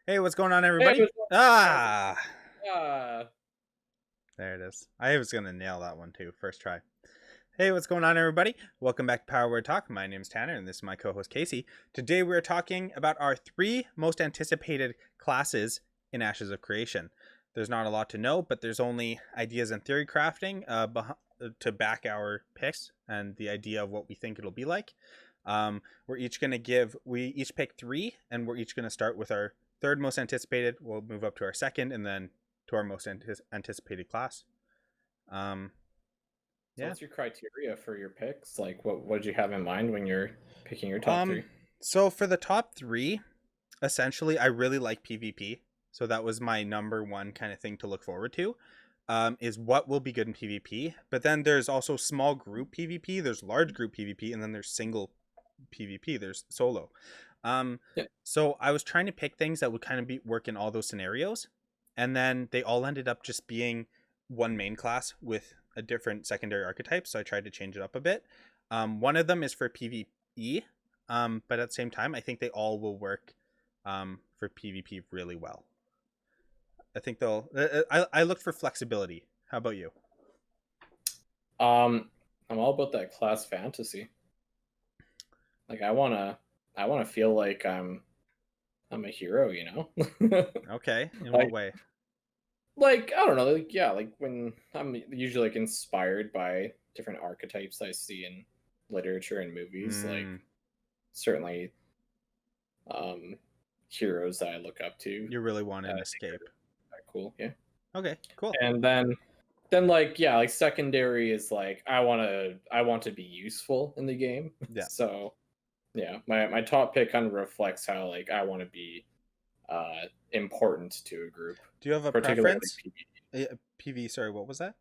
Hey, what's going on, Hey, everybody? what's up? How's it? Ah, Uh, there it is. I was going to nail that one too. First try. Hey, what's going on, everybody? Welcome back to Power Word Talk. My name is Tanner, and this is my co host, Casey. Today, we're talking about our three most anticipated classes in Ashes of Creation. There's not a lot to know, but there's only ideas and theory crafting to back our picks and the idea of what we think it'll be like. We're each going to we each pick three, and we're each going to start with our third most anticipated. We'll move up to our second, and then to our most anticipated class. Um, so yeah. what's your criteria for your picks? Like, what did you have in mind when you're picking your top Um, three? so for the top three, essentially, I really like PvP. So that was my number one kind of thing to look forward to. Is what will be good in PvP. But then there's also small group PvP, there's large group PvP, and then there's single PvP, there's solo. Um, Yeah. so I was trying to pick things that would kind of work in all those scenarios. And then they all ended up just being one main class with a different secondary archetype. So I tried to change it up a bit. One of them is for PvE, but at the same time, I think they all will work for PvP really well. I think they'll. I looked for flexibility. How about you? Um, I'm all about that class fantasy. Like, I wanna feel like I'm a hero, you know? Okay, in what like, way? like I don't know, like yeah, like when I'm usually like inspired by different archetypes I see in literature and movies, like Mm, certainly um heroes that I look up to. you really want I an think escape. are cool, yeah. Okay, cool. And then like yeah, like secondary is like I want to be useful in the game. Yeah. So yeah, my top pick kind of reflects how like I want to be important to a group, Do you have a particularly preference? PV. Sorry, what was that?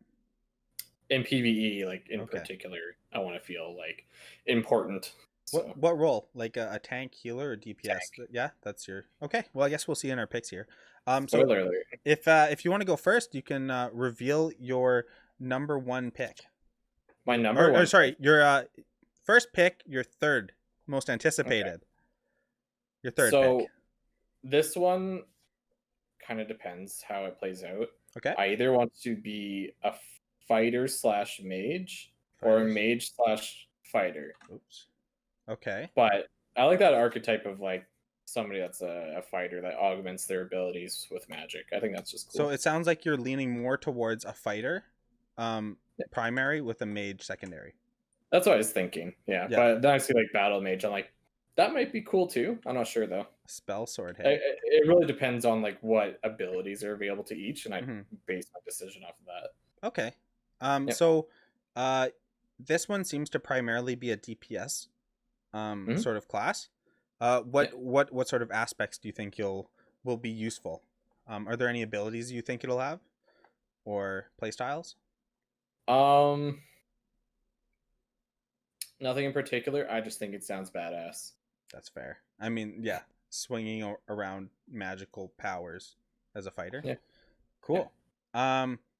in PvE, like in Okay. particular, I want to feel like important. So What role? Like a tank, healer, or DPS? tank. Yeah, that's your. Okay. Well, I guess we'll see in our picks here. So Spoiler alert. if you want to go first, you can reveal your number one pick. My number Or one pick. sorry, your first pick, your third most Okay. anticipated. Your third pick. So this one kind of depends how it plays out. Okay. I either want to be a fighter slash mage or a Fighters. mage slash fighter. Oops. Okay. But I like that archetype of like somebody that's a fighter that augments their abilities with magic. I think that's just So cool. it sounds like you're leaning more towards a fighter, Yeah. primary with a mage secondary. That's what I was thinking. Yeah. Yeah. But then I see like battle mage. I'm like, that might be cool too. I'm not sure though. Spell sword. Hey. It really depends on like what abilities are available to each, and I Hmm. base my decision off of that. Okay. Yeah. So, uh, this one seems to primarily be a DPS Hmm. sort of class. Yeah. What sort of aspects do you think you'll will be useful? Are there any abilities you think it'll have, or playstyles? Um, Nothing in particular. I just think it sounds badass. That's fair. I mean, yeah, swinging around magical powers as a fighter. Yeah. Yeah. Cool.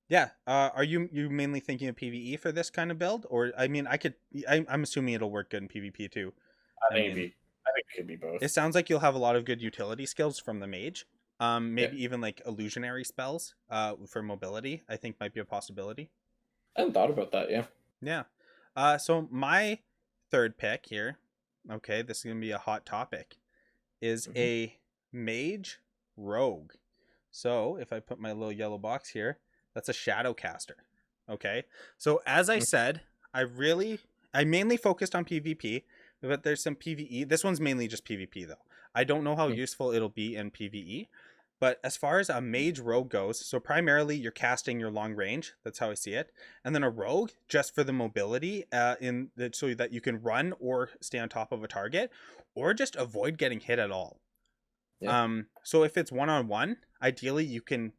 Yeah. Are you mainly thinking of PVE for this kind of build, or I mean, I'm assuming it'll work good in PvP too. I I think it'd mean, be. I think it could be it both. sounds like you'll have a lot of good utility skills from the mage. Yeah. Maybe even like illusionary spells. For mobility, I think might be a possibility. I hadn't thought about that. Yeah. Yeah. So my third pick here. Okay, this is gonna be a hot topic. Is Hmm. a mage rogue. So if I put my little yellow box here, that's a shadow caster. Okay. So as I said, I mainly focused on PvP, but there's some PvE. This one's mainly just PvP though. I don't know how useful it'll be in PvE. But as far as a mage rogue goes, so primarily you're casting your long range. That's how I see it, and then a rogue just for the mobility, so that you can run or stay on top of a target, or just avoid getting hit at all. Yeah. So if it's one on one, ideally you can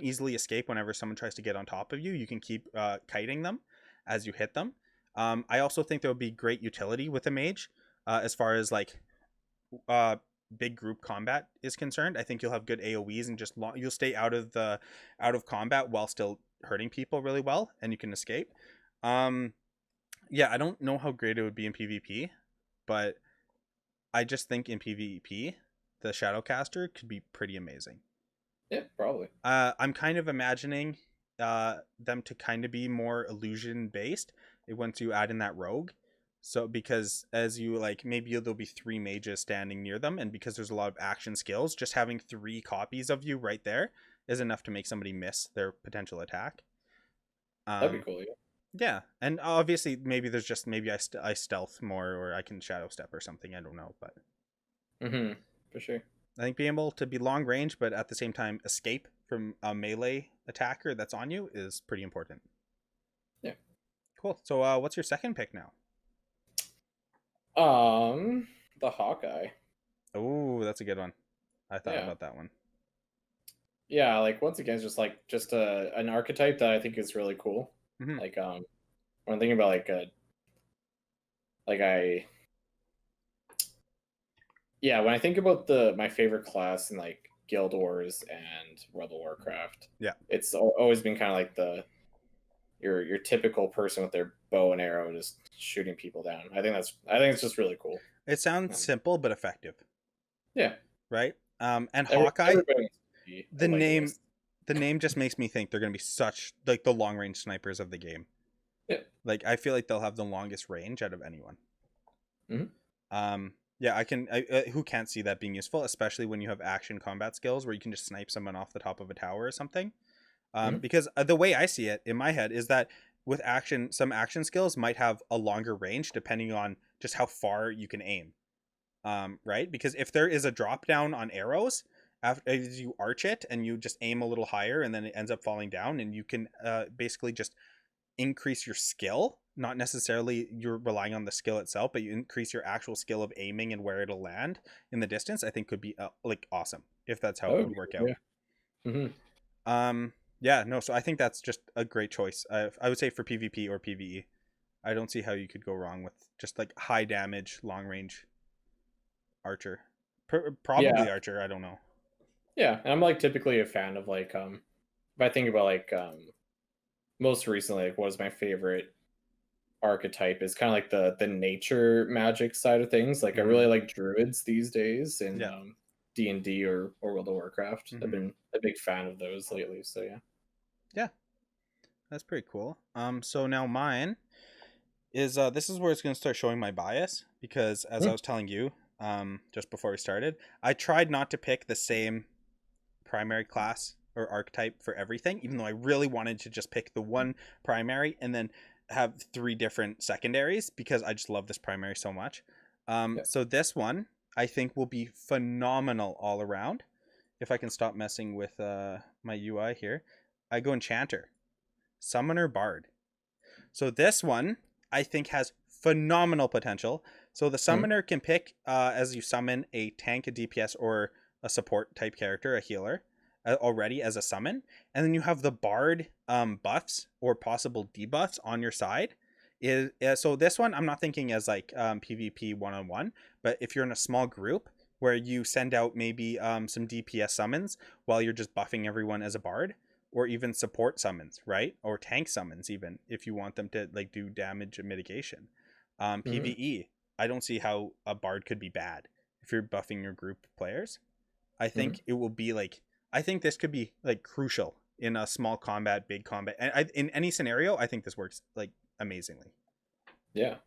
easily escape whenever someone tries to get on top of you. You can keep kiting them as you hit them. I also think there will be great utility with a mage, as far as like uh, big group combat is concerned. I think you'll have good AOE's and just you'll stay out of combat while still hurting people really well, and you can escape. Um, yeah, I don't know how great it would be in PvP, but I just think in PvP the Shadowcaster could be pretty amazing. Yeah, probably. I'm kind of imagining them to kind of be more illusion based once you add in that rogue. So because as you like, maybe there'll be 3 mages standing near them, and because there's a lot of action skills, just having 3 copies of you right there is enough to make somebody miss their potential attack. That'd be Um, cool. Yeah. yeah, and obviously maybe there's just maybe I stealth more or I can shadow step or something. I don't know, but For sure. I think being able to be long range, but at the same time escape from a melee attacker that's on you is pretty important. Yeah. Cool. So, what's your second pick now? The Hawkeye. Oh, that's a good one. I thought Yeah. about that one. Yeah, like once again, it's just an archetype that I think is really cool. Mm-hmm. Like when I'm thinking about like I yeah, when I think about the my favorite class in like Guild Wars and World of Warcraft, Yeah, it's always been kind of like your typical person with their bow and arrow just shooting people down. I think it's just really cool. it sounds Um, simple but effective, yeah, right? And Hawkeye, everybody wants to be a the name, Legolas. the name just makes me think they're gonna be such like the long range snipers of the game. Yeah. Like I feel like they'll have the longest range out of anyone. Hmm. Yeah, who can't see that being useful, especially when you have action combat skills where you can just snipe someone off the top of a tower or something. Hmm. Because the way I see it in my head is that with action, some action skills might have a longer range depending on just how far you can aim. Right? Because if there is a drop down on arrows, after as you arch it and you just aim a little higher and then it ends up falling down, and you can basically just increase your skill. Not necessarily you're relying on the skill itself, but you increase your actual skill of aiming and where it'll land in the distance. I think could be like awesome if that's how it Oh, would work out. yeah. Hmm. Yeah, no, so I think that's just a great choice. I would say for PvP or PvE. I don't see how you could go wrong with just like high damage, long range archer. Yeah, Probably archer, I don't know. yeah. And I'm like typically a fan of like if I think about like most recently, like what is my favorite archetype is kind of like the nature magic side of things. Like I really Mm, like druids these days in yeah. D&D or World of Warcraft. I've Hmm. been a big fan of those lately. So yeah. Yeah, that's pretty cool. So now mine is this is where it's going to start showing my bias because as I Mm, was telling you just before we started, I tried not to pick the same primary class or archetype for everything, even though I really wanted to just pick the one primary and then have 3 different secondaries because I just love this primary so much. yeah. So this one I think will be phenomenal all around. If I can stop messing with my UI here, I go Enchanter, Summoner, Bard. So this one I think has phenomenal potential. So the Mm, Summoner can pick as you summon a tank, a DPS, or a support type character, a healer, already as a summon, and then you have the Bard buffs or possible debuffs on your side. So this one I'm not thinking as like PvP 1-on-1, but if you're in a small group where you send out maybe some DPS summons while you're just buffing everyone as a Bard, or even support summons, right? Or tank summons, even if you want them to like do damage mitigation. mhm. PVE, I don't see how a bard could be bad if you're buffing your group players. I Mhm. think it will be like I think this could be like crucial in a small combat, big combat, and in any scenario, I think this works like amazingly. Yeah.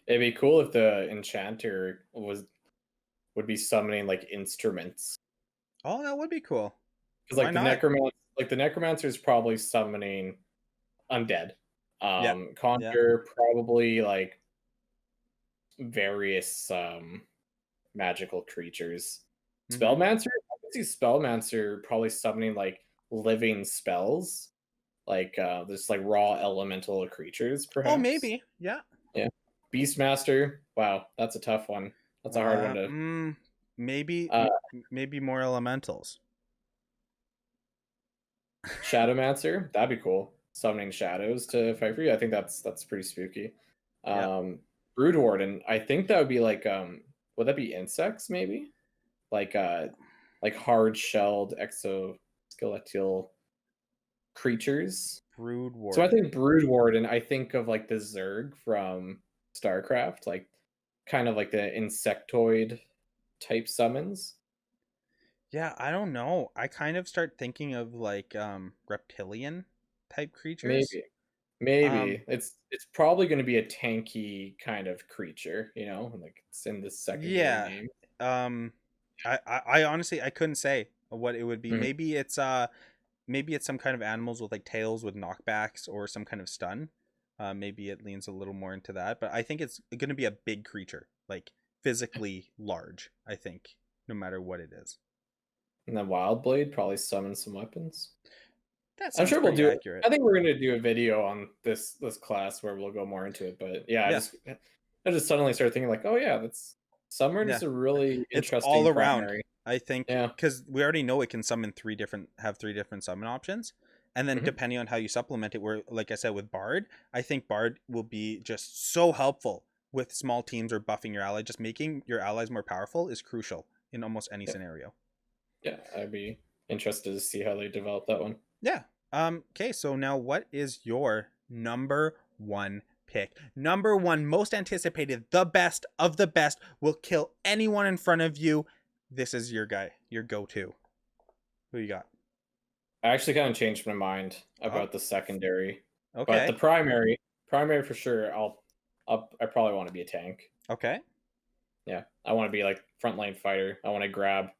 It'd be cool if the enchanter would be summoning like instruments. Oh, that would be cool. Because Why not? the necromancer is probably summoning undead. Yeah, yeah. Conjure probably like various magical creatures. Mm-hmm. Spellmancer, I can see Spellmancer probably summoning like living spells, like just like raw elemental creatures, Oh, perhaps. maybe. Yeah. Yeah. Beastmaster, wow, that's a tough one. That's a hard one to. Maybe Uh, maybe more elementals. Shadowmancer, that'd be cool. Summoning shadows to fight for you. I think that's pretty spooky. Yeah. Um, Brood Warden, I think that would be like would that be insects maybe? Like like hard shelled exoskeletal creatures. Brood So I Warden. think Brood Warden, I think of like the Zerg from StarCraft, like kind of like the insectoid type summons. Yeah, I don't know. I kind of start thinking of like reptilian type creatures. Maybe. Maybe Um it's probably going to be a tanky kind of creature, like it's in the secondary yeah. name. Um I honestly I couldn't say what it would be. Mhm. Maybe it's some kind of animals with like tails with knockbacks or some kind of stun. Maybe it leans a little more into that, but I think it's going to be a big creature, like physically large, I think, no matter what it is. And then Wild Blade probably summon some weapons. That I'm sounds sure we'll pretty do it. accurate. I think we're gonna do a video on this class where we'll go more into it. But yeah, Yeah. I just suddenly started thinking like, oh yeah, that's Yeah. Summern's a really It's interesting all around. primary. I think Yeah. because we already know it can summon have 3 different summon options, and then Mhm. depending on how you supplement it, where like I said with Bard, I think Bard will be just so helpful with small teams or buffing your ally. Just making your allies more powerful is crucial in almost any Yeah. scenario. Yeah. I'd be interested to see how they develop that one. Yeah. Okay. So now, what is your number one pick? Number one, most anticipated, the best of the best, will kill anyone in front of you. This is your guy, your go-to. Who you got? I actually kind of changed my mind Oh, about the secondary, but the okay. primary for sure. I probably want to be a tank. Okay. Yeah, I want to be like frontline fighter. I want to grab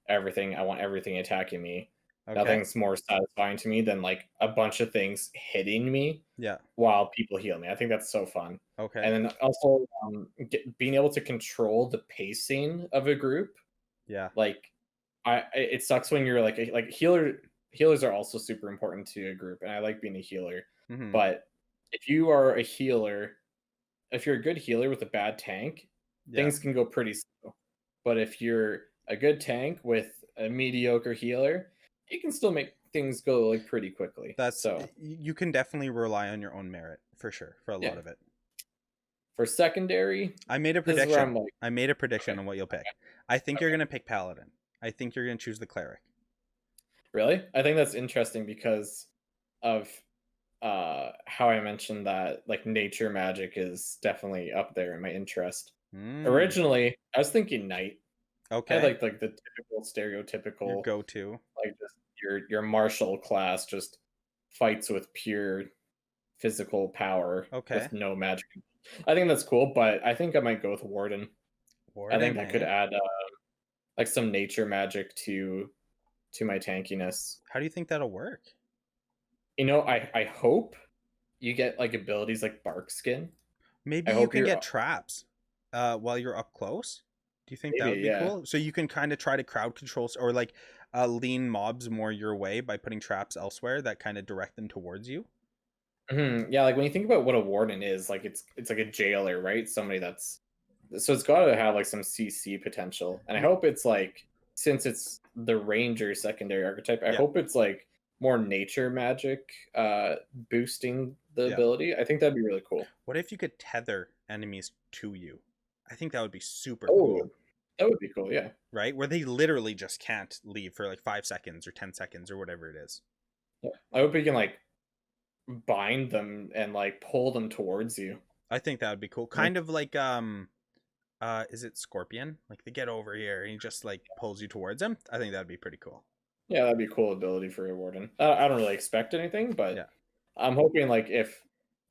everything. I want everything attacking me. Okay. Nothing's more satisfying to me than like a bunch of things hitting me Yeah. while people heal me. I think that's so fun. Okay. And then also being able to control the pacing of a group. Yeah. Like, it sucks when you're like healers are also super important to a group, and I like being a healer. Mm-hmm. But if you are a healer, if you're a good healer with a bad tank, Yeah. things can go pretty slow. But if you're a good tank with a mediocre healer, you can still make things go like pretty quickly. That's So you can definitely rely on your own merit for sure for a yeah, lot of it. for secondary, I made a this is where prediction. I'm like, I made a prediction okay, on what you'll pick. I think you're okay, gonna pick Paladin. I think you're gonna choose the cleric. really? I think that's interesting because of how I mentioned that like nature magic is definitely up there in my interest. Mm. Originally, I was thinking knight. I Okay. like the typical Your stereotypical go-to. like just your martial class just fights with pure physical power Okay. with no magic. I think that's cool, but I think I might go with warden. I think Warden, I could eh? add like some nature magic to my tankiness. How do you think that'll work? I hope you get like abilities like bark skin. Maybe I you hope can you're get traps while you're up close. Do you think that would maybe be yeah. cool? So you can kind of try to crowd control or like lean mobs more your way by putting traps elsewhere that kind of direct them towards you. Yeah, like when you think about what a warden is, like it's like a jailer, right? Somebody that's so it's got to have like some CC potential, and I Y- hope it's like since it's the ranger secondary archetype, I Yeah, hope it's like more nature magic, boosting the yeah. ability. I think that'd be really cool. What if you could tether enemies to you? I think that would be super Oh, cool, that would be cool. Yeah, right? Where they literally just can't leave for like 5 seconds or 10 seconds or whatever it is. yeah. I hope you can like bind them and like pull them towards you. I think that would be cool. Yeah, Kind of like is it Scorpion? Like they get over here and he just like pulls you towards him. I think that'd be pretty cool. yeah, that'd be a cool ability for a warden. I don't really expect anything, Yeah. but I'm hoping like if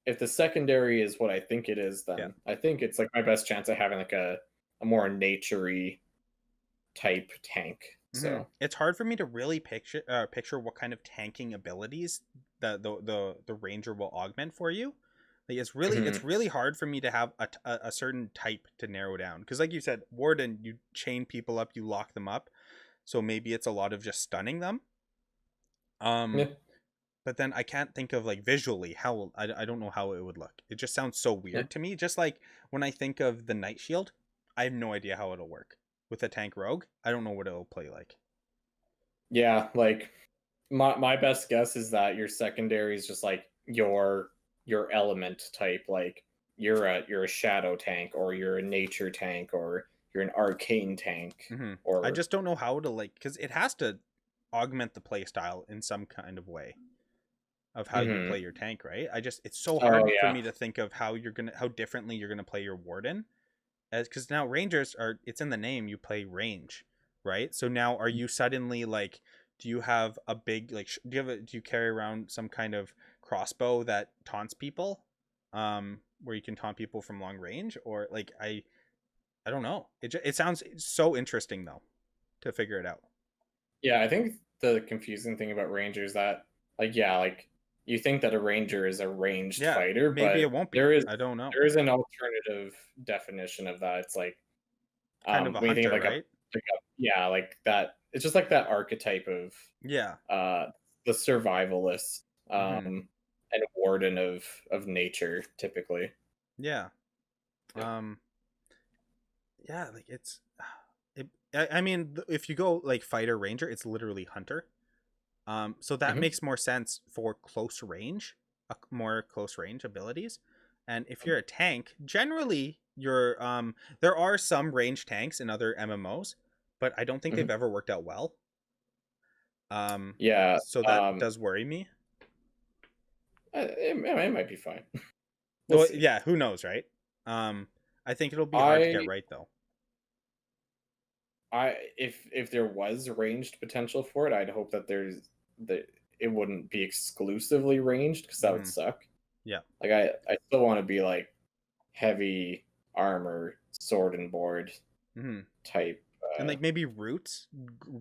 the secondary is what I think it is, Yeah. then I think it's like my best chance of having like a more naturey type tank. So It's hard for me to really picture what kind of tanking abilities the ranger will augment for you. Like it's mhm. really hard for me to have a certain type to narrow down because like you said, warden, you chain people up, you lock them up, so maybe it's a lot of just stunning them. Yeah, Um, but then I can't think of like visually how I don't know how it would look. It just sounds so yeah, weird to me. Just like when I think of the night shield, I have no idea how it'll work with a tank rogue. I don't know what it'll play like. yeah. Like my best guess is that your secondary is just like your element type. Like you're a shadow tank, or you're a nature tank, or you're an arcane tank, I or just don't know how to like because it has to augment the play style in some kind of way of how you play mhm. your tank, right? I just it's so Oh hard for yeah, me to think of how differently you're gonna play your warden because now rangers are, it's in the name, you play range, right? So now are you suddenly like, do you have a big like do you carry around some kind of crossbow that taunts people, where you can taunt people from long range, or like I don't know. It sounds so interesting though to figure it out. Yeah, I think the confusing thing about rangers that like yeah, like you think that a ranger is a ranged Yeah, fighter, maybe but it won't be. there is I don't know. there is an alternative definition of that. It's like Kind of a when you think of hunter, right? like a yeah, like that it's just like that archetype of Yeah. uh the survivalist Mm-hmm. and warden of nature typically. Yeah. Yeah. Um. Yeah. Like it's. I mean, if you go like fighter ranger, it's literally hunter. So that Hmm. makes more sense for close range, more close range abilities. And if you're a tank, generally you're there are some range tanks in other MMOs, but I don't think Hmm. they've ever worked out well. Um, Yeah. so that does worry me. It might be fine. We'll Well, see. yeah, who knows, right? Um, I think it'll be hard to get I right though. if there was ranged potential for it, I'd hope that that it wouldn't be exclusively ranged because that would Hmm. suck. Yeah. Like I still want to be like heavy armor, sword and board Hmm. type. And like maybe roots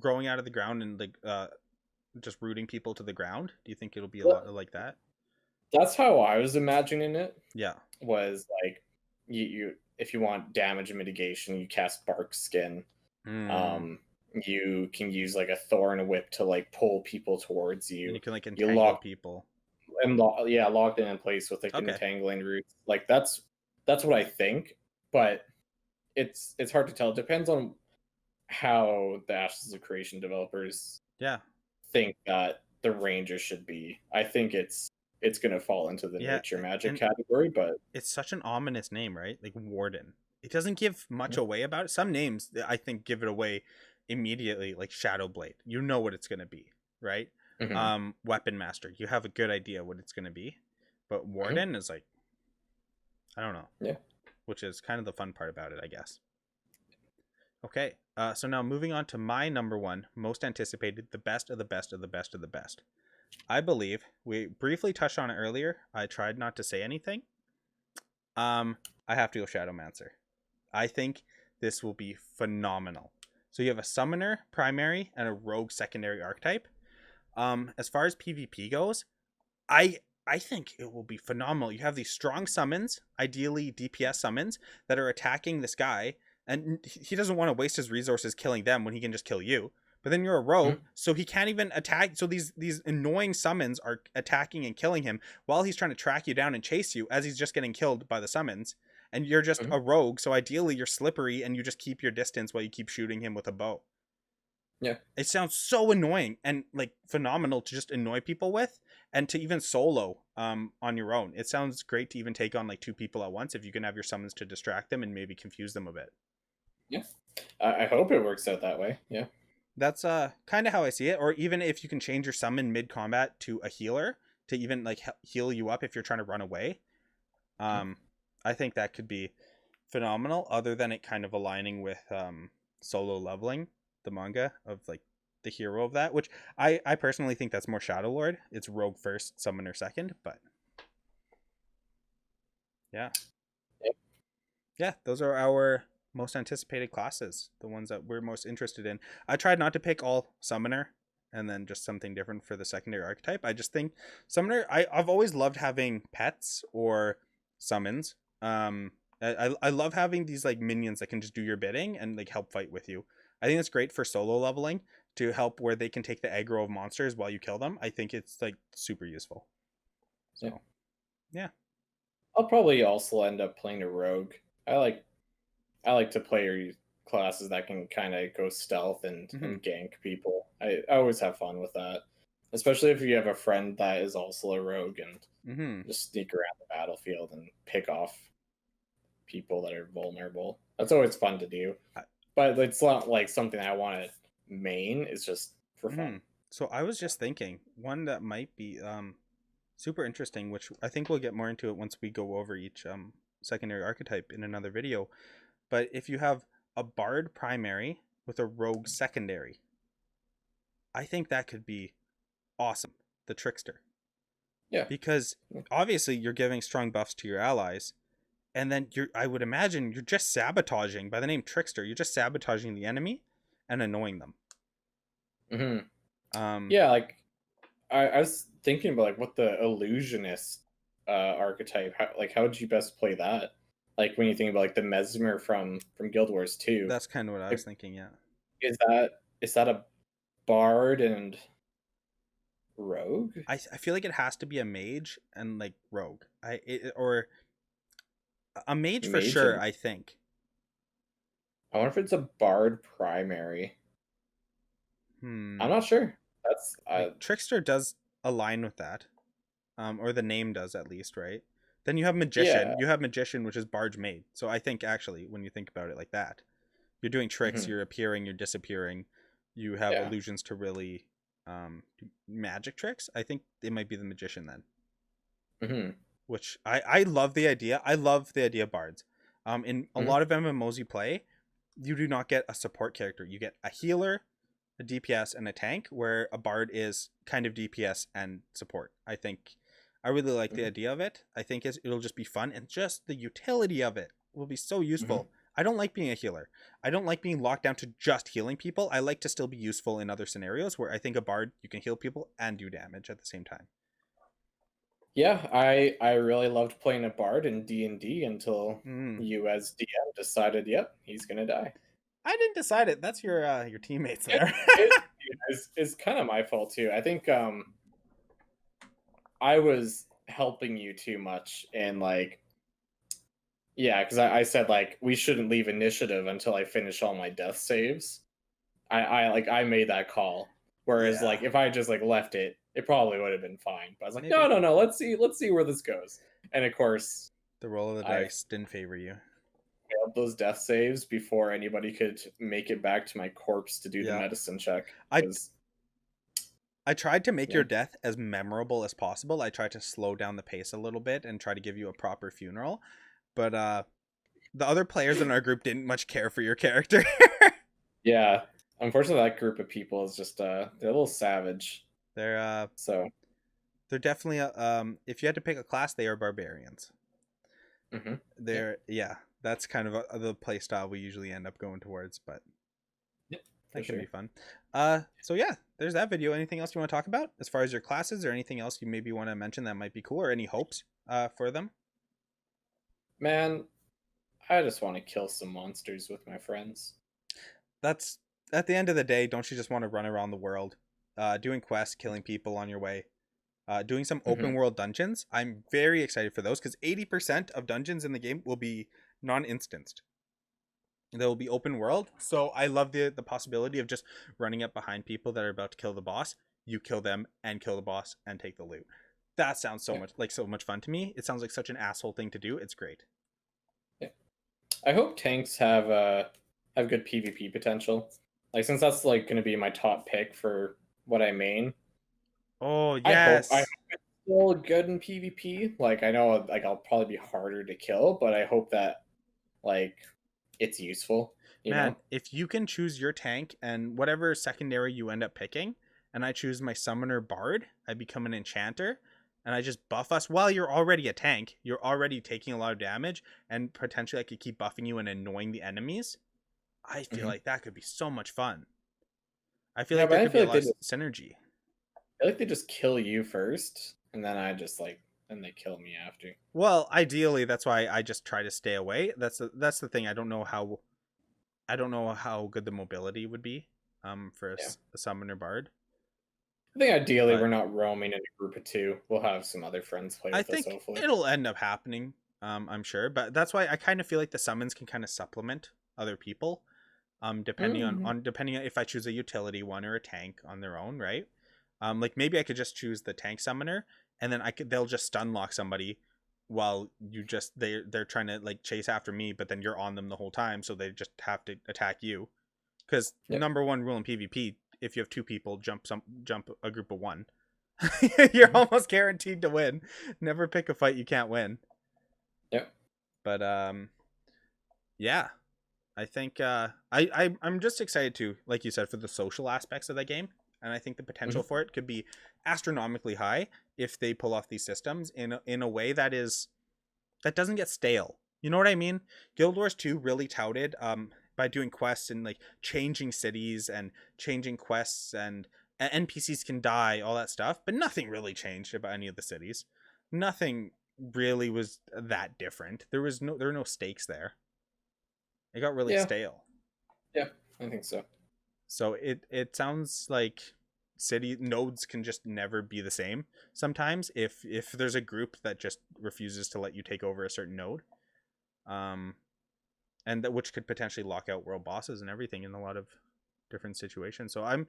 growing out of the ground and like just rooting people to the ground. Do you think it'll be a lot like that? That's how I was imagining it. Yeah. Was like you if you want damage mitigation, you cast bark skin. Mm. Um, you can use like a thorn whip to like pull people towards And you you. can like You entangle lock people. yeah, locked in place with like Okay. entangling roots. Like that's what I think, but it's hard to tell. It depends on how the Ashes of Creation developers Yeah. think that the ranger should be. I think it's gonna fall into the Yeah. nature magic And category, but it's such an ominous name, right? Like Warden. It doesn't give much away about it. Some names I think give it away immediately, like Shadowblade. You know what it's gonna be, right? mhm, Weapon Master. You have a good idea what it's gonna be. But mhm, Warden is like, I don't know. yeah. Which is kind of the fun part about it, I guess. Okay. So now moving on to my number one, most anticipated, the best of the best of the best of the best. I believe we briefly touched on it earlier. I tried not to say anything. Um, I have to go Shadowmancer. I think this will be phenomenal. So you have a summoner primary and a rogue secondary archetype. As far as PvP goes, I I think it will be phenomenal. You have these strong summons, ideally DPS summons, that are attacking this guy, and he doesn't want to waste his resources killing them when he can just kill you. But then you're a rogue, Mhm, so he can't even attack. So these annoying summons are attacking and killing him while he's trying to track you down and chase you as he's just getting killed by the summons. And you're just mhm, a rogue, so ideally you're slippery and you just keep your distance while you keep shooting him with a bow. yeah. It sounds so annoying and like phenomenal to just annoy people with, and to even solo on your own. It sounds great to even take on like two people at once if you can have your summons to distract them and maybe confuse them a bit. Yeah. I hope it works out that way. Yeah. That's kind of how I see it. Or even if you can change your summon mid combat to a healer to even like heal you up if you're trying to run away. Mhm. Um, I think that could be phenomenal. Other than it kind of aligning with solo leveling, the manga of like the hero of that, which I personally think that's more Shadow Lord. It's Rogue first, Summoner second, but yeah, Yep. yeah, those are our most anticipated classes, the ones that we're most interested in. I tried not to pick all Summoner and then just something different for the secondary archetype. I just think Summoner. I've always loved having pets or summons. I love having these like minions that can just do your bidding and like help fight with you. I think it's great for solo leveling to help where they can take the aggro of monsters while you kill them. I think it's like super useful. Yeah. So yeah. I'll probably also end up playing a rogue. I like I like to play classes that can kind of go stealth Mm-hmm. and gank people. I always have fun with that, especially if you have a friend that is also a rogue and Mm-hmm. just sneak around the battlefield and pick off people that are vulnerable. That's always fun to do, but it's not like something I want to main. It's just for Mm-hmm. fun. So I was just thinking one that might be super interesting, which I think we'll get more into it once we go over each secondary archetype in another video. But if you have a bard primary with a rogue secondary, I think that could be awesome. The trickster. Yeah. Because obviously you're giving strong buffs to your allies, and then I would imagine you're just sabotaging, by the name trickster, you're just sabotaging the enemy and annoying them. Hmm. Um, Yeah, like I was thinking about like what the illusionist archetype, how would you best play that? Like when you think about like the mesmer from Guild Wars 2, that's kind of what I was like thinking. Yeah, is that a bard and rogue? I feel like it has to be a mage and like rogue. Or a mage for Mage sure. and I think. I wonder if it's a bard primary. I'm Hmm. not sure. That's Like trickster does align with that, or the name does at least, right? Then you have yeah. magician. You have magician, which is barge mage. So I think actually, when you think about it like that, you're doing tricks. Hmm. You're appearing. You're disappearing. You have Yeah. illusions to really do magic tricks. I think it might be the magician then. Hmm. Which I love the idea. I love the idea of bards. In a Hmm. lot of MMOs you play, you do not get a support character. You get a healer, a DPS, and a tank, where a bard is kind of DPS and support. I really like the Hmm. idea of it. I think it'll just be fun, and just the utility of it will be so Hmm. useful. I don't like being a healer. I don't like being locked down to just healing people. I like to still be useful in other scenarios where I think a bard, you can heal people and do damage at the same time. Yeah, I really loved playing a bard in D&D until Mm. you as DM decided, yep, he's gonna die. I didn't decide it. That's your teammates It, there. it's kind of my fault too. I think I was helping you too much, and like, yeah, because I said like we shouldn't leave initiative until I finish all my death saves. I made that call. Whereas Yeah, like if I just like left it, it probably would have been fine. But I was like, no, maybe no, no, let's see where this goes. And of course, the roll of the I dice didn't favor you. failed those death saves before anybody could make it back to my corpse to do the Yeah, medicine check. I Because I tried to make yeah. your death as memorable as possible. I tried to slow down the pace a little bit and try to give you a proper funeral, but the other players in our group didn't much care for your character. Yeah. Unfortunately that group of people is just they're a little savage. they're uh So they're definitely if you had to pick a class, they are barbarians. yeah. Yeah, that's kind of the play style we usually end up going towards, but Yeah, for that can be sure. fun. So yeah, there's that video. Anything else you want to talk about as far as your classes, or anything else you maybe want to mention that might be cool, or any hopes for them? Man, I just want to kill some monsters with my friends. That's at the end of the day, don't you just want to run around the world, doing quests, killing people on your way, doing some open Hmm. world dungeons? I'm very excited for those because 80% of dungeons in the game will be non-instanced. They will be open world, so I love the possibility of just running up behind people that are about to kill the boss. You kill them and kill the boss and take the loot. That sounds Yeah. so much fun to me. It sounds like such an asshole thing to do. It's great. Yeah. I hope tanks have good PvP potential. Like since that's like going to be my top pick for what I main. Oh I hope yes, it's still good in PvP. Like I know like I'll probably be harder to kill, but I hope that like it's useful, you man! know? If you can choose your tank and whatever secondary you end up picking, and I choose my summoner bard, I become an enchanter, and I just buff us while you're already a tank. You're already taking a lot of damage, and potentially I could keep buffing you and annoying the enemies. I feel Hmm. like that could be so much fun. I feel Yeah, like there but I could be feel a like lot of synergy. they just kill you first and then I just like then they kill me after. Well, ideally, that's why I just try to stay away. That's the thing. I don't know how good the mobility would be, for Yeah. a summoner bard. I think ideally we're But not roaming in a group of two. We'll have some other friends play I with us think hopefully. it'll end up happening. I'm sure, but that's why I kind of feel like the summons can kind of supplement other people. Depending Mm-hmm. depending on if I choose a utility one or a tank on their own, right? Like maybe I could just choose the tank summoner, and then they'll just stun lock somebody while they're trying to like chase after me, but then you're on them the whole time, so they just have to attack you. Because Yep. number one rule in PvP, if you have two people, jump a group of one. You're Mm-hmm. almost guaranteed to win. Never pick a fight you can't win. Yep. But yeah. I think I'm just excited to, like you said, for the social aspects of that game, and I think the potential Mhm. for it could be astronomically high if they pull off these systems in a way that doesn't get stale. You know what I mean? Guild Wars 2 really touted by doing quests and like changing cities and changing quests and NPCs can die, all that stuff, but nothing really changed about any of the cities. Nothing really was that different. There were no stakes there. It got really Yeah, stale. yeah, I think so. So it sounds like city nodes can just never be the same sometimes if there's a group that just refuses to let you take over a certain node. Um and that which could potentially lock out world bosses and everything in a lot of different situations. So I'm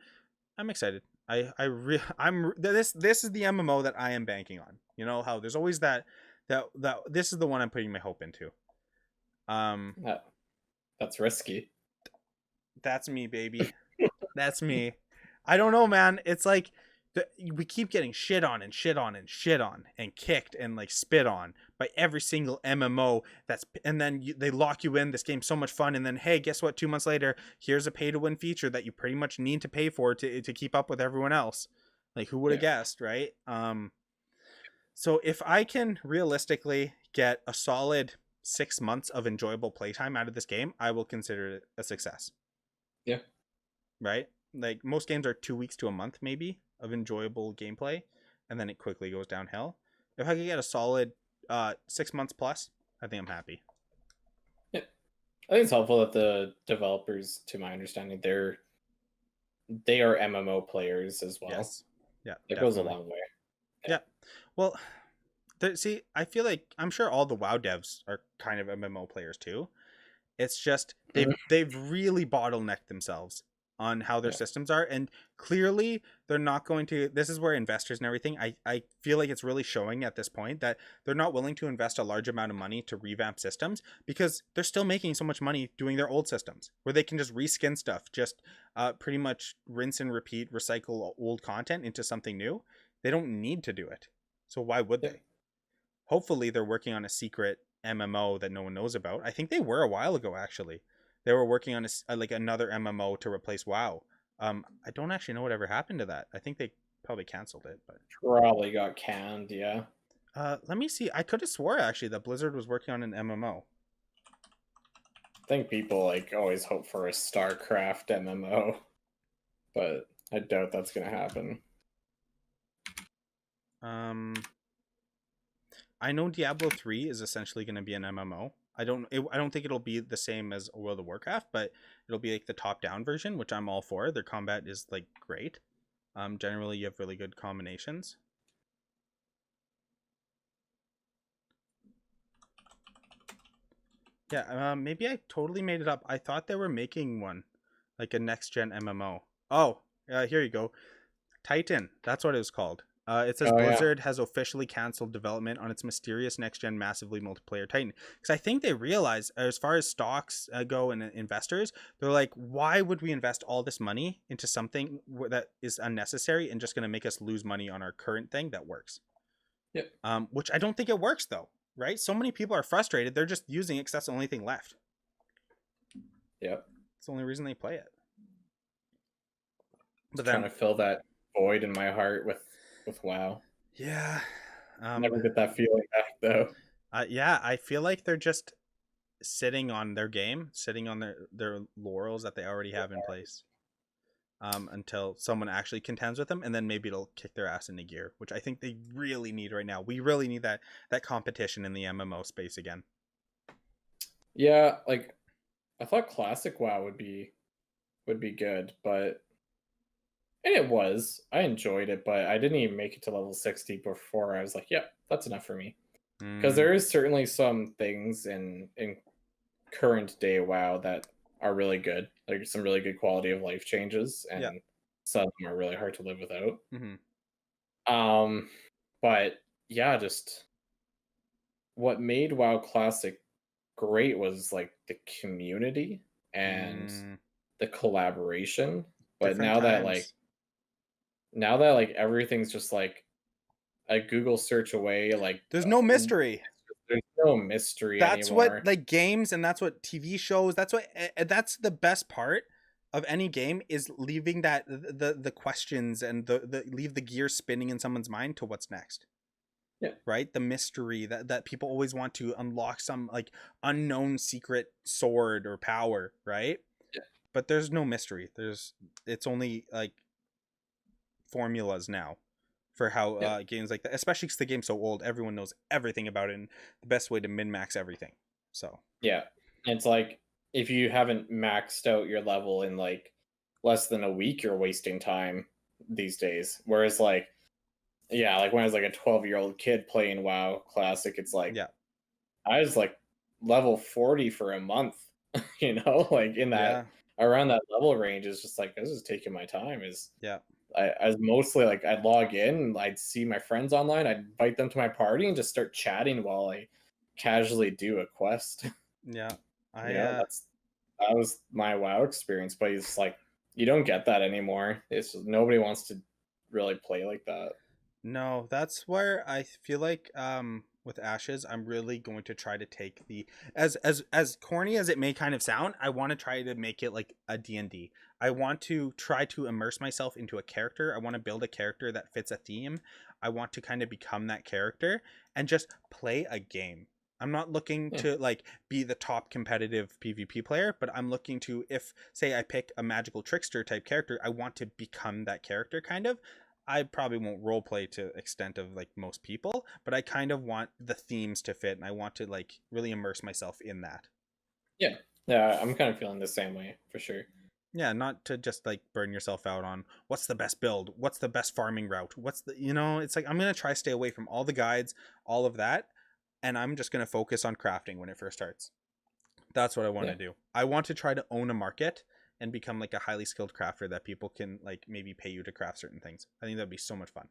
excited. I'm this is the MMO that I am banking on. You know how there's always that this is the one I'm putting my hope into. Um That that's risky. that's me, baby. That's me. I don't know, man. It's like we keep getting shit on and shit on and shit on and kicked and like spit on by every single MMO and then they lock you in. This game's so much fun, and then hey, guess what? 2 months later, here's a pay to win feature that you pretty much need to pay for to keep up with everyone else. Like who would have Yeah. guessed, right? So if I can realistically get a solid 6 months of enjoyable playtime out of this game, I will consider it a success, Yeah. right? Like most games are 2 weeks to a month maybe of enjoyable gameplay, and then it quickly goes downhill. If I could get a solid 6 months plus, I think I'm happy. Yeah. I think it's helpful that the developers, to my understanding, they are MMO players as well. Yes. Yeah, It goes a definitely. long way. Yeah. Well, see, I feel like I'm sure all the WoW devs are kind of MMO players too. It's just Mhm. they've really bottlenecked themselves on how their Yeah. systems are, and clearly they're not going to. This is where investors and everything. I feel like it's really showing at this point that they're not willing to invest a large amount of money to revamp systems because they're still making so much money doing their old systems where they can just reskin stuff, just pretty much rinse and repeat, recycle old content into something new. They don't need to do it, so why would Yeah. they? Hopefully they're working on a secret MMO that no one knows about. I think they were a while ago actually. They were working on like another MMO to replace WoW. I don't actually know whatever happened to that. I think they probably canceled it, but Probably got canned. Yeah. let me see. I could have swore actually that Blizzard was working on an MMO. I think people like always hope for a StarCraft MMO, but I doubt that's gonna happen. Um, I know Diablo 3 is essentially going to be an MMO. I don't think it'll be the same as World of Warcraft, but it'll be like the top down version, which I'm all for. Their combat is like great. Generally you have really good combinations. Yeah, maybe I totally made it up. I thought they were making one, like a next gen MMO. Oh, here you go. Titan. That's what it was called. It says Oh yeah. Blizzard has officially canceled development on its mysterious next gen massively multiplayer Titan. Because I think they realize, as far as stocks go and investors, they're like, why would we invest all this money into something that is unnecessary and just going to make us lose money on our current thing that works? Yep. Which I don't think it works though, right? So many people are frustrated. They're just using it because that's the only thing left. Yep. It's the only reason they play it. But Just trying then, to fill that void in my heart with WoW. yeah, Never get that feeling back though. yeah, I feel like they're just sitting on their game, sitting on their laurels that they already have in place, until someone actually contends with them, and then maybe it'll kick their ass into gear, which I think they really need right now. We really need that competition in the MMO space again. Yeah, like I thought classic WoW would be good, but and it was. I enjoyed it, but I didn't even make it to level 60 before I was like, yep, that's enough for me. Because Mm, there is certainly some things in current day WoW that are really good. Like some really good quality of life changes, yeah. and some of them are really hard to live without. Mm-hmm. Um, but yeah, just what made WoW Classic great was like the community and Mm, the collaboration. But different times. now that like everything's just like a Google search away, like There's no mystery. there's no mystery That's what anymore. like games and that's what TV shows. That's the best part of any game is leaving that the questions and the leave the gear spinning in someone's mind to what's next. Yeah. Right? The mystery that people always want to unlock some like unknown secret sword or power, right? Yeah. But there's no mystery. It's only like formulas now for how Yeah. games like that, especially because the game's so old, everyone knows everything about it and the best way to min max everything. So Yeah. It's like if you haven't maxed out your level in like less than a week, you're wasting time these days. Whereas like yeah, like when I was like a 12-year-old kid playing WoW Classic, it's like yeah, I was like level 40 for a month, like in that yeah, around that level range is just like this is taking my time. Is yeah, I was mostly like I'd log in, I'd see my friends online, I'd invite them to my party and just start chatting while I casually do a quest. yeah. I You know, that was my WoW experience, but it's like you don't get that anymore. It's just, nobody wants to really play like that. No, that's where I feel like with Ashes, I'm really going to try to take the as corny as it may kind of sound, I want to try to make it like a D&D. I want to try to immerse myself into a character. I want to build a character that fits a theme. I want to kind of become that character and just play a game. I'm not looking Yeah, to like be the top competitive PvP player, but I'm looking to, if say I pick a magical trickster type character, I want to become that character kind of. I probably won't role play to extent of like most people, but I kind of want the themes to fit and I want to like really immerse myself in that. yeah, yeah. I'm kind of feeling the same way for sure. Yeah, not to just like burn yourself out on what's the best build, what's the best farming route, what's the it's like I'm going to try stay away from all the guides, all of that, and I'm just going to focus on crafting when it first starts. That's what I want Yeah, to do. I want to try to own a market and become like a highly skilled crafter that people can like maybe pay you to craft certain things. I think that'd be so much fun.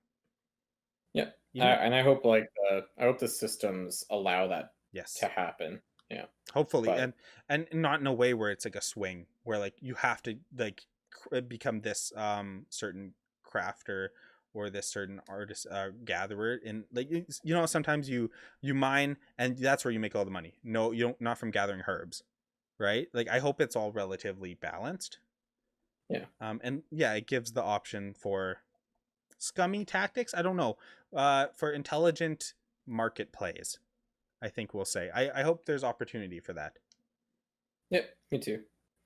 yeah. Even And I hope like I hope the systems allow that to yes. happen. Yeah, Hopefully, but and not in a way where it's like a swing where like you have to like become this certain crafter or this certain artist gatherer in like sometimes you mine and that's where you make all the money. No, you don't, not from gathering herbs, right? Like I hope it's all relatively balanced. yeah, And yeah, it gives the option for scummy tactics. I don't know, for intelligent market plays. I think we'll say. I hope there's opportunity for that. yeah. Me too.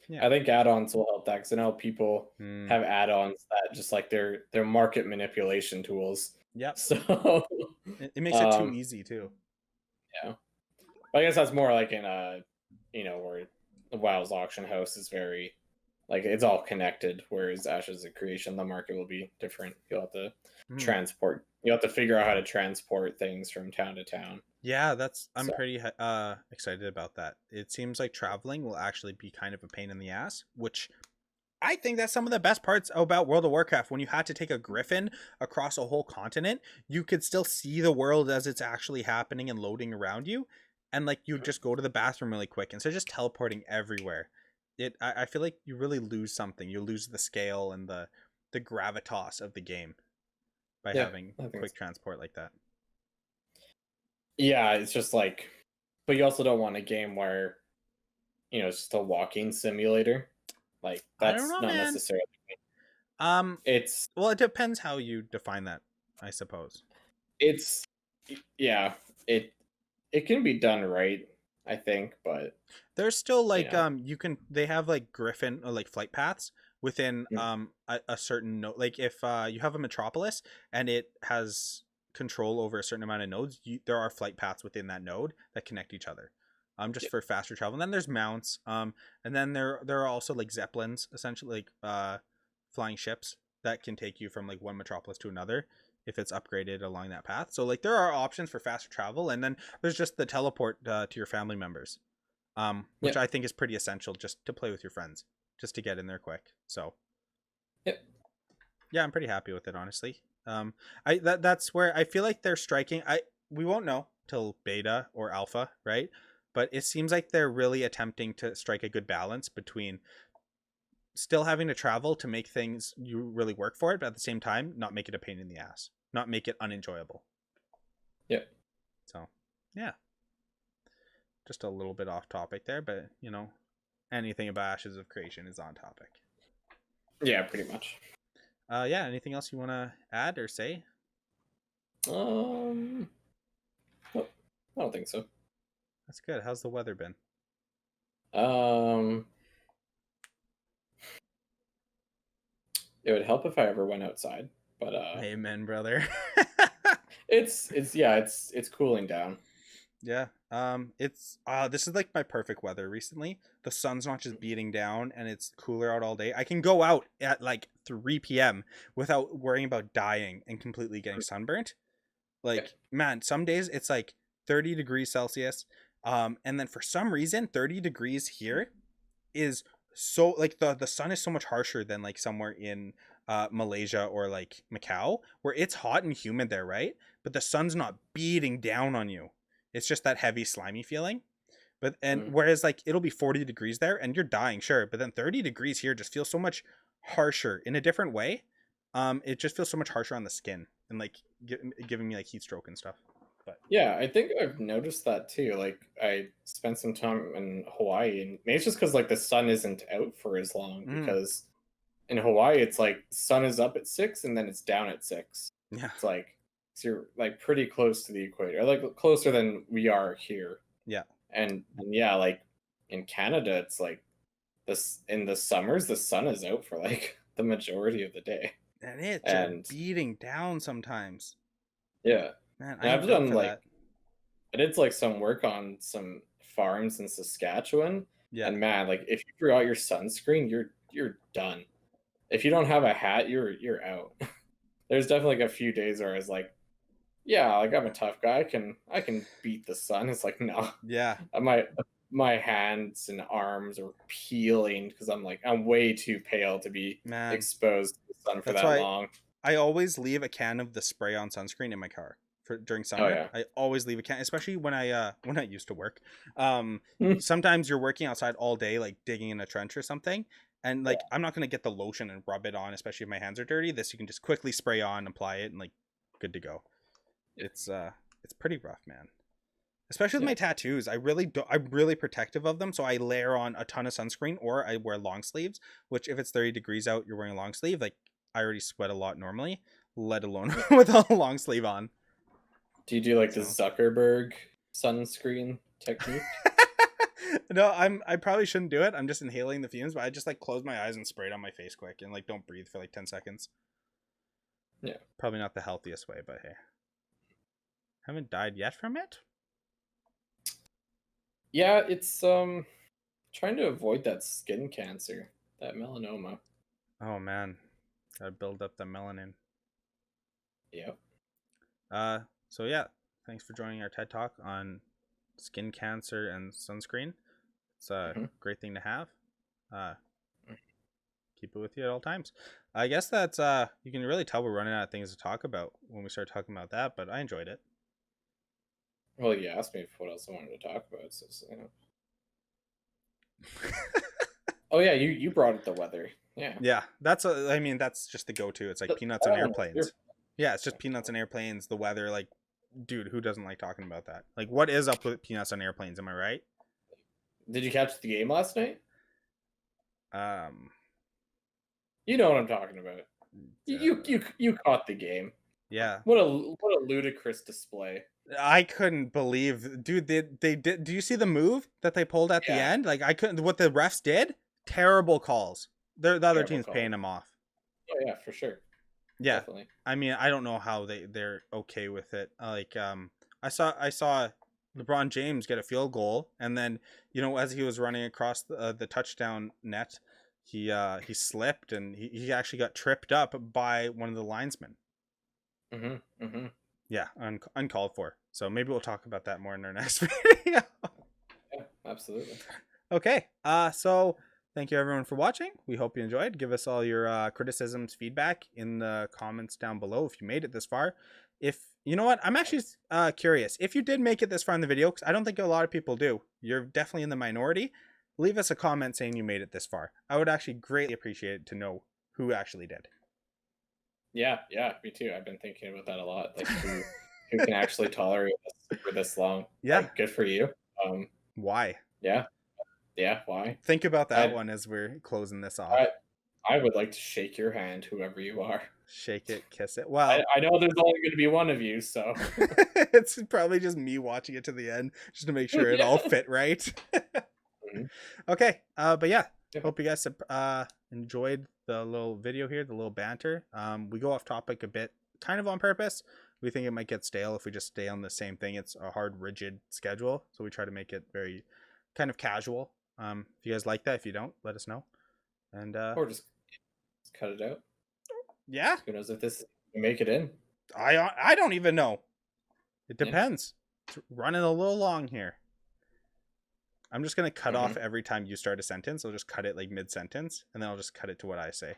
Yeah. I think add-ons will help that because I know people Mm. have add-ons that just like they're market manipulation tools. Yep. So, It makes it too um, easy too. yeah. But I guess that's more like in where the WoW's auction house is very like it's all connected, whereas Ashes of Creation, the market will be different. Mm. You'll have to figure out how to transport things from town to town. Yeah, that's I'm So pretty excited about that. It seems like traveling will actually be kind of a pain in the ass, which I think that's some of the best parts about World of Warcraft. When you had to take a griffin across a whole continent, you could still see the world as it's actually happening and loading around you. And like you just go to the bathroom really quick instead of just teleporting everywhere. I feel like you really lose something. You lose the scale and the gravitas of the game by yeah, having I think quick transport like that. yeah, it's just like but you also don't want a game where it's just a walking simulator. Like I don't that's know, not man. necessarily Um, it's well, it depends how you define that, I suppose. it's yeah, it it can be done right, I think, but There's still you like know. you can they have like griffin or like flight paths within Mm, a certain node. Like if you have a metropolis and it has control over a certain amount of nodes, there are flight paths within that node that connect each other. Just yeah, for faster travel. And then there's mounts. And then there are also like zeppelins, essentially like flying ships that can take you from like one metropolis to another if it's upgraded along that path. So like there are options for faster travel, and then there's just the teleport to your family members, yeah, which I think is pretty essential just to play with your friends, just to get in there quick. So yeah, yeah, I'm pretty happy with it, honestly. That's where I feel like they're striking. We won't know till beta or alpha, right? But it seems like they're really attempting to strike a good balance between still having to travel to make things you really work for it, but at the same time, not make it a pain in the ass, not make it unenjoyable. yeah. So, yeah. just a little bit off topic there, but you know, anything about Ashes of Creation is on topic. Yeah, pretty much. Yeah. Anything else you want to add or say? No, I don't think so. That's good. How's the weather been? Um, it would help if I ever went outside, but Amen, brother. it's cooling down. Yeah. It's this is like my perfect weather recently. The sun's not just beating down and it's cooler out all day. I can go out at like 3 p.m. without worrying about dying and completely getting sunburnt. Yeah. Like, man, some days it's like 30 degrees Celsius. And then for some reason, 30 degrees here is so like the sun is so much harsher than like somewhere in Malaysia or like Macau, where it's hot and humid there, right? But the sun's not beating down on you. It's just that heavy, slimy feeling. But and Mm. whereas like it'll be 40 degrees there and you're dying, sure. But then 30 degrees here just feels so much harsher in a different way. It just feels so much harsher on the skin and like giving me like heat stroke and stuff. But Yeah, I think I've noticed that too. Like I spent some time in Hawaii, and maybe it's just because like the sun isn't out for as long. mm, Because in Hawaii, it's like sun is up at 6 and then it's down at 6. yeah, It's like so you're like pretty close to the equator, like closer than we are here. yeah, And yeah, like in Canada, it's like this in the summers, the sun is out for like the majority of the day. and it's just And beating down sometimes. yeah, Man, I and am I've built done for like that. I did like some work on some farms in Saskatchewan, Yeah, and man, like if you forgot your sunscreen, you're done. If you don't have a hat, you're out. There's definitely like a few days where I was like, yeah, like I'm a tough guy. I can beat the sun. It's like no, yeah, my hands and arms are peeling because I'm way too pale to be man. exposed to the sun for That's that why long. I always leave a can of the spray on sunscreen in my car for during Oh summer. yeah. I always leave a can, especially when I used to work. Hmm. Sometimes you're working outside all day, like digging in a trench or something, and like I'm not gonna get the lotion and rub it on, especially if my hands are dirty. This you can just quickly spray on, apply it, and like good to go. Yeah. It's pretty rough, man. Especially with Yeah. my tattoos, I'm really protective of them, so I layer on a ton of sunscreen or I wear long sleeves. Which if it's 30 degrees out, you're wearing a long sleeve. Like I already sweat a lot normally, let alone Yeah. with a long sleeve on. Do you do like the So Zuckerberg sunscreen technique? no, I probably shouldn't do it. I'm just inhaling the fumes, but I just like close my eyes and spray it on my face quick and like don't breathe for like 10 seconds. Yeah. Probably not the healthiest way, but hey, haven't died yet from it. Yeah, it's trying to avoid that skin cancer, that melanoma. Oh man, gotta build up the melanin. Yeah. Uh, so yeah, thanks for joining our TED Talk on skin cancer and sunscreen. It's a Hmm. great thing to have. Uh, keep it with you at all times. I guess that's you can really tell we're running out of things to talk about when we start talking about that, but I enjoyed it. Well, you asked me what else I wanted to talk about, so oh yeah, you brought up the weather. Yeah. Yeah, I mean that's just the go-to. It's like peanuts That on one was your airplanes. Yeah, it's just peanuts on airplanes, the weather, like dude, who doesn't like talking about that? Like what is up with peanuts on airplanes, am I right? Did you catch the game last night? Um You know what I'm talking about. uh, You caught the game. yeah. What a ludicrous display. I couldn't believe, dude. They did. Do you see the move that they pulled at the Yeah, end? Like I couldn't. What the refs did? Terrible calls. The other terrible team's call. paying them off. Oh yeah, for sure, Yeah, definitely. I mean, I don't know how they're okay with it. Like, I saw LeBron James get a field goal, and then as he was running across the touchdown net, he slipped and he actually got tripped up by one of the linesmen. Mhm, mhm. Yeah, uncalled for. So maybe we'll talk about that more in our next video. Yeah, absolutely. Okay. So thank you everyone for watching. We hope you enjoyed. Give us all your criticisms, feedback in the comments down below if you made it this far. If you know what, I'm actually curious. If you did make it this far in the video, because I don't think a lot of people do, you're definitely in the minority. Leave us a comment saying you made it this far. I would actually greatly appreciate it to know who actually did. Yeah, yeah, me too. I've been thinking about that a lot. Like who can actually tolerate this for this long? Yeah. Like good for you. Um, Why? Yeah, yeah. Why? Think about that I one as we're closing this off. I I would like to shake your hand, whoever you are. Shake it, kiss it. Well, I know there's only going to be one of you, so it's probably just me watching it to the end just to make sure it all yeah. fit right. Mhm. Okay, but yeah, Yeah. hope you guys enjoyed the little video here, the little banter. We go off topic a bit, kind of on purpose. We think it might get stale if we just stay on the same thing. It's a hard, rigid schedule, so we try to make it very kind of casual. If you guys like that, if you don't, let us know. And Or just cut it out. yeah, Who knows if this will make it in? I don't even know. It Yeah. depends. It's running a little long here. I'm just gonna cut off Mhm. every time you start a sentence. I'll just cut it like mid sentence, and then I'll just cut it to what I say.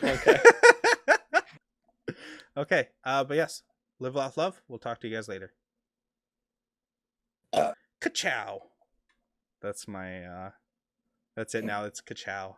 Okay. Okay. But yes, live, laugh, love. We'll talk to you guys later. Ka-chow. That's my. That's it now. It's ka-chow.